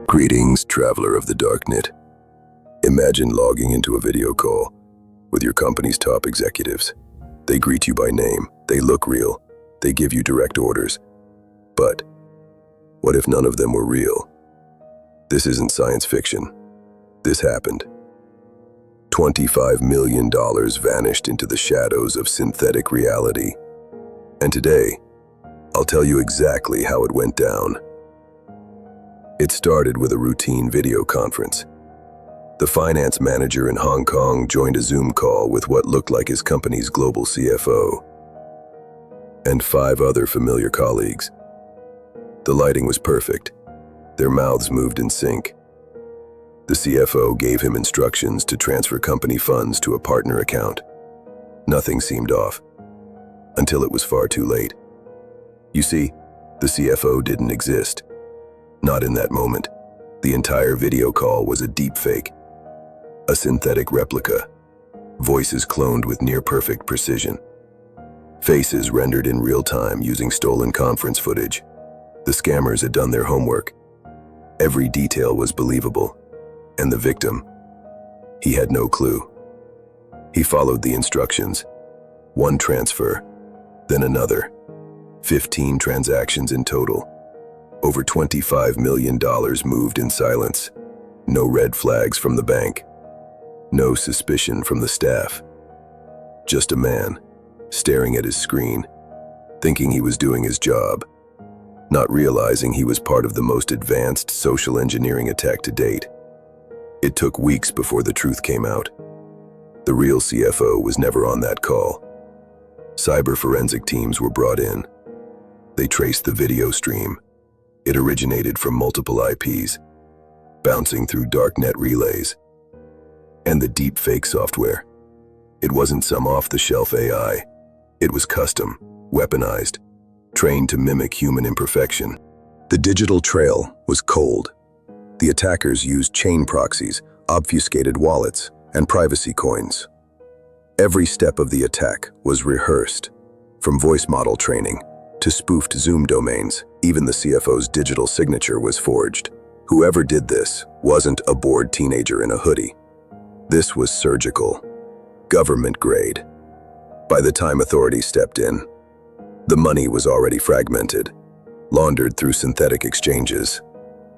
Greetings, traveler of the darknet. Imagine logging into a video call with your company's top executives. They greet you by name, they look real, they give you direct orders. But what if none of them were real? This isn't science fiction. This happened. $25 million vanished into the shadows of synthetic reality. And today, I'll tell you exactly how it went down. It started with a routine video conference. The finance manager in Hong Kong joined a Zoom call with what looked like his company's global CFO and 5 other familiar colleagues. The lighting was perfect. Their mouths moved in sync. The CFO gave him instructions to transfer company funds to a partner account. Nothing seemed off, until it was far too late. You see, the CFO didn't exist. Not in that moment. The entire video call was a deepfake, a synthetic replica, voices cloned with near-perfect precision, faces rendered in real time using stolen conference footage. The scammers had done their homework. Every detail was believable, and the victim, he had no clue. He followed the instructions. One transfer, then another. 15 transactions in total. Over $25 million moved in silence. No red flags from the bank. No suspicion from the staff. Just a man, staring at his screen, thinking he was doing his job, not realizing he was part of the most advanced social engineering attack to date. It took weeks before the truth came out. The real CFO was never on that call. Cyber forensic teams were brought in. They traced the video stream. It originated from multiple IPs, bouncing through darknet relays. And the deepfake software. It wasn't some off-the-shelf AI. It was custom, weaponized, trained to mimic human imperfection. The digital trail was cold. The attackers used chain proxies, obfuscated wallets, and privacy coins. Every step of the attack was rehearsed, from voice model training to spoofed Zoom domains. Even the CFO's digital signature was forged. Whoever did this wasn't a bored teenager in a hoodie. This was surgical, government grade. By the time authorities stepped in, the money was already fragmented, laundered through synthetic exchanges.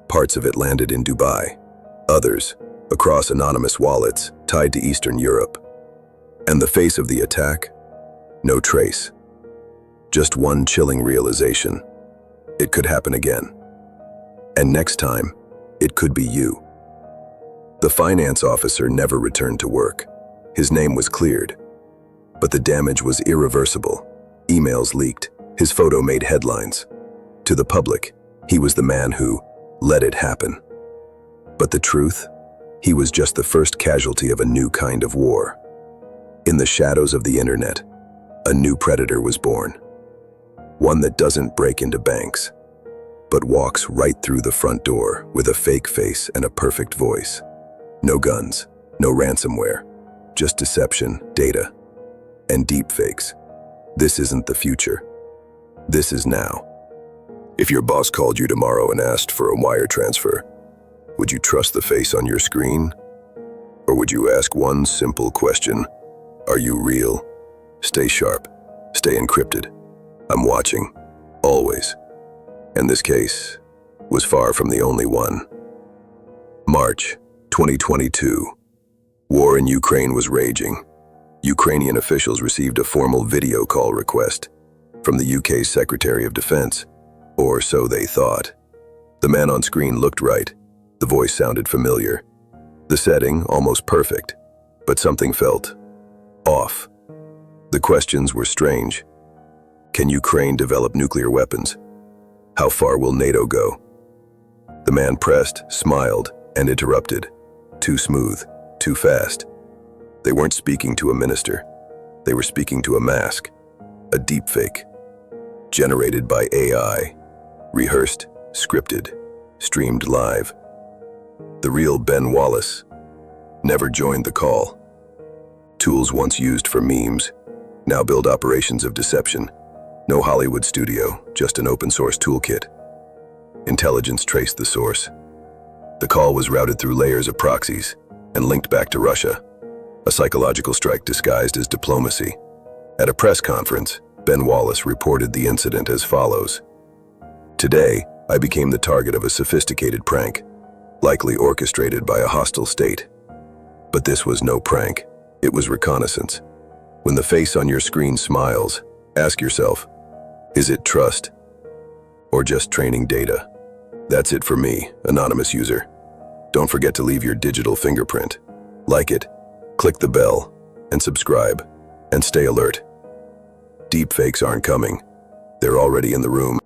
Parts of it landed in Dubai, others across anonymous wallets tied to Eastern Europe. And the face of the attack? No trace. Just one chilling realization. It could happen again. And next time, it could be you. The finance officer never returned to work. His name was cleared. But the damage was irreversible. Emails leaked. His photo made headlines. To the public, he was the man who let it happen. But the truth? He was just the first casualty of a new kind of war. In the shadows of the internet, a new predator was born. One that doesn't break into banks, but walks right through the front door with a fake face and a perfect voice. No guns, no ransomware, just deception, data, and deepfakes. This isn't the future. This is now. If your boss called you tomorrow and asked for a wire transfer, would you trust the face on your screen? Or would you ask one simple question? Are you real? Stay sharp. Stay encrypted. I'm watching, always. And this case was far from the only one. March 2022. War in Ukraine was raging. Ukrainian officials received a formal video call request from the UK's Secretary of Defense, or so they thought. The man on screen looked right. The voice sounded familiar. The setting almost perfect, but something felt off. The questions were strange. Can Ukraine develop nuclear weapons? How far will NATO go? The man pressed, smiled, and interrupted. Too smooth, too fast. They weren't speaking to a minister. They were speaking to a mask, a deepfake, generated by AI, rehearsed, scripted, streamed live. The real Ben Wallace never joined the call. Tools once used for memes now build operations of deception. No Hollywood studio, just an open source toolkit. Intelligence traced the source. The call was routed through layers of proxies and linked back to Russia, a psychological strike disguised as diplomacy. At a press conference, Ben Wallace reported the incident as follows. "Today, I became the target of a sophisticated prank, likely orchestrated by a hostile state. But this was no prank, it was reconnaissance. When the face on your screen smiles, ask yourself, is it trust or just training data?" That's it for me, anonymous user. Don't forget to leave your digital fingerprint. Like it, click the bell, and subscribe, and stay alert. Deepfakes aren't coming. They're already in the room.